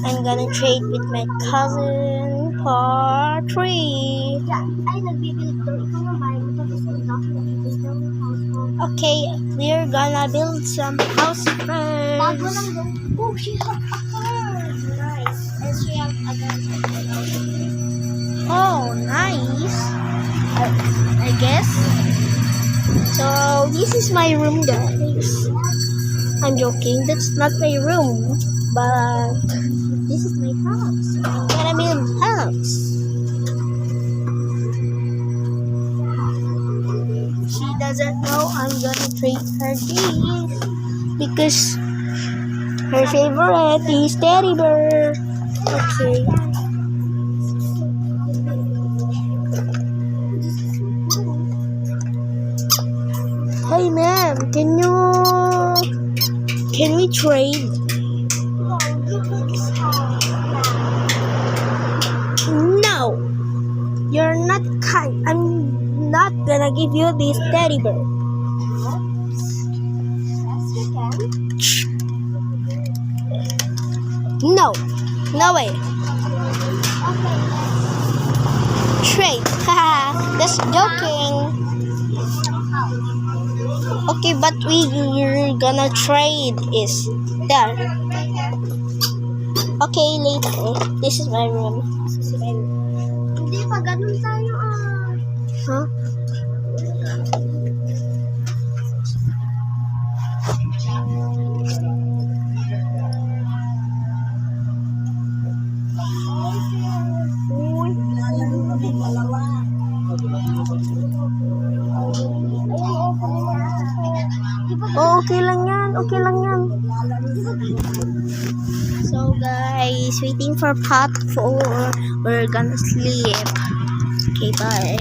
I'm gonna trade with my cousin for 3. Yeah, ay nagbibuild daw. Ikaw nga bahay mo. Tapos ang dami nagbibuild daw ng house mo. Okay, we're gonna build some house Bago first. lang daw. Oh, she has a car. Nice. And she has a gun. Oh, nice. I guess. So this is my room, guys. I'm joking. That's not my room, but this is my house. I'm gonna build house. She doesn't know I'm gonna trade her this because her favorite is teddy bear. Okay. Hey ma'am, can we trade? No, you put this house. No, you're not kind. I'm not gonna give you this teddy bear. Yes, you can. No, no way. Okay. Trade. Haha, that's joking. Okay, but we're gonna trade is there. Okay, later. This is my room. Hindi pa, ganun tayo Huh? Oh, okay lang yan. Okay lang yan. So guys, waiting for part 4. We're gonna sleep. Okay, bye.